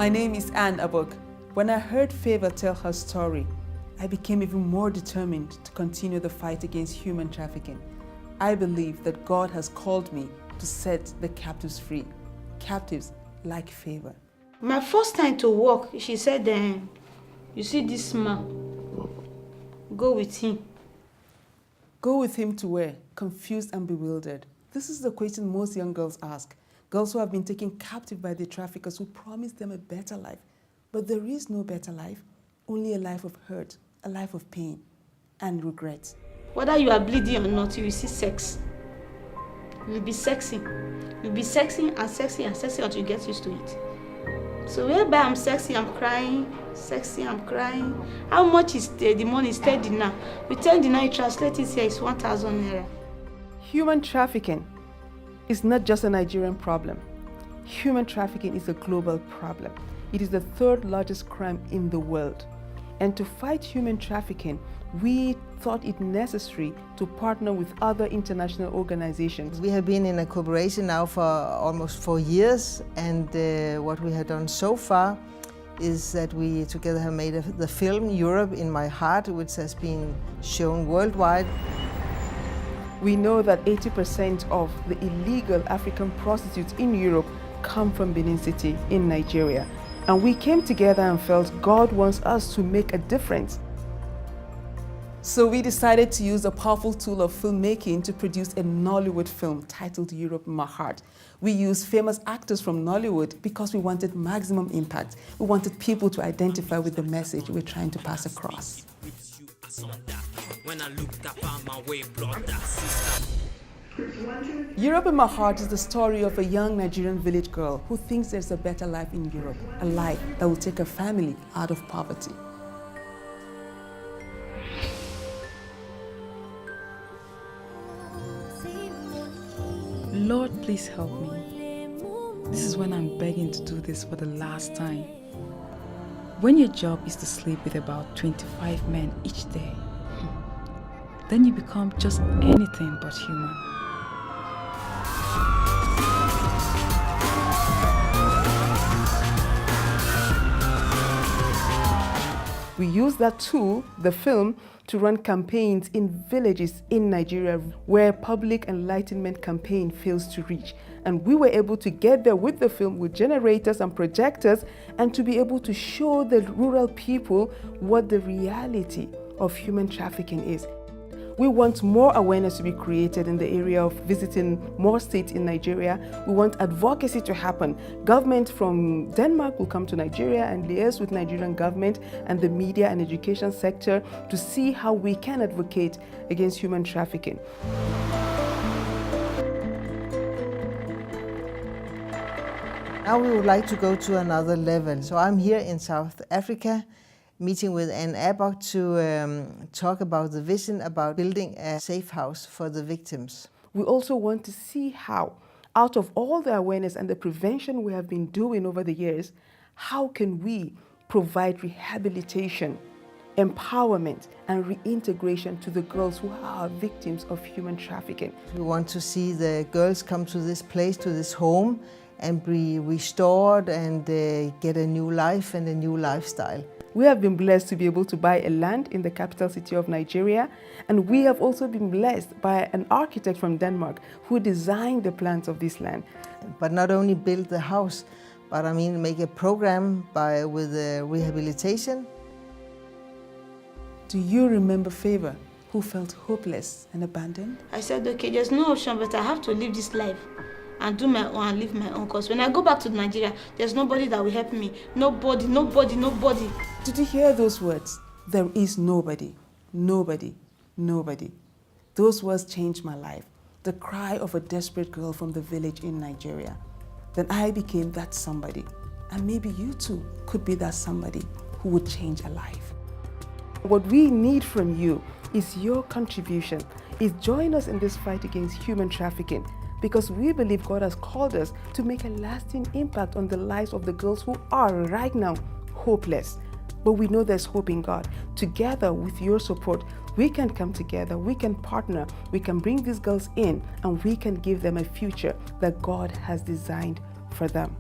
My name is Anne Abok. When I heard Favor tell her story, I became even more determined to continue the fight against human trafficking. I believe that God has called me to set the captives free, captives like Favor. My first time to work, she said, you see this man, go with him. Go with him to where? Confused and bewildered. This is the question most young girls ask. Girls who have been taken captive by the traffickers who promise them a better life. But there is no better life, only a life of hurt, a life of pain and regret. Whether you are bleeding or not, you will see sex. You will be sexy. You will be sexy and sexy and sexy until you get used to it. So whereby I'm sexy, I'm crying, sexy, I'm crying. How much is the money is 10 dinar? With 10 dinar, you translate it here, it's 1,000 naira. Human trafficking is not just a Nigerian problem. Human trafficking is a global problem. It is the third largest crime in the world. And to fight human trafficking, we thought it necessary to partner with other international organizations. We have been in a cooperation now for almost 4 years, and what we have done so far is that we together have made the film Europe in My Heart, which has been shown worldwide. We know that 80% of the illegal African prostitutes in Europe come from Benin City in Nigeria. And we came together and felt God wants us to make a difference. So we decided to use the powerful tool of filmmaking to produce a Nollywood film titled Europe in My Heart. We used famous actors from Nollywood because we wanted maximum impact. We wanted people to identify with the message we're trying to pass across. Europe in My Heart is the story of a young Nigerian village girl who thinks there's a better life in Europe, a life that will take her family out of poverty. Lord, please help me. This is when I'm begging to do this for the last time. When your job is to sleep with about 25 men each day, then you become just anything but human. We use that tool, the film, to run campaigns in villages in Nigeria where public enlightenment campaign fails to reach. And we were able to get there with the film with generators and projectors and to be able to show the rural people what the reality of human trafficking is. We want more awareness to be created in the area of visiting more states in Nigeria. We want advocacy to happen. Government from Denmark will come to Nigeria and liaise with Nigerian government and the media and education sector to see how we can advocate against human trafficking. Now we would like to go to another level. So I'm here in South Africa, meeting with Anne Abok to talk about the vision about building a safe house for the victims. We also want to see how, out of all the awareness and the prevention we have been doing over the years, how can we provide rehabilitation, empowerment, and reintegration to the girls who are victims of human trafficking. We want to see the girls come to this place, to this home, and be restored and get a new life and a new lifestyle. We have been blessed to be able to buy a land in the capital city of Nigeria, and we have also been blessed by an architect from Denmark who designed the plans of this land. But not only build the house, but I mean make a program with rehabilitation. Do you remember Favor, who felt hopeless and abandoned? I said, okay, there's no option, but I have to live this life and do my own and live my own. Because when I go back to Nigeria, there's nobody that will help me. Nobody, nobody, nobody. Did you hear those words? There is nobody, nobody, nobody. Those words changed my life. The cry of a desperate girl from the village in Nigeria. Then I became that somebody. And maybe you too could be that somebody who would change a life. What we need from you is your contribution. Is join us in this fight against human trafficking, because we believe God has called us to make a lasting impact on the lives of the girls who are right now hopeless. But we know there's hope in God. Together with your support, we can come together, we can partner, we can bring these girls in, and we can give them a future that God has designed for them.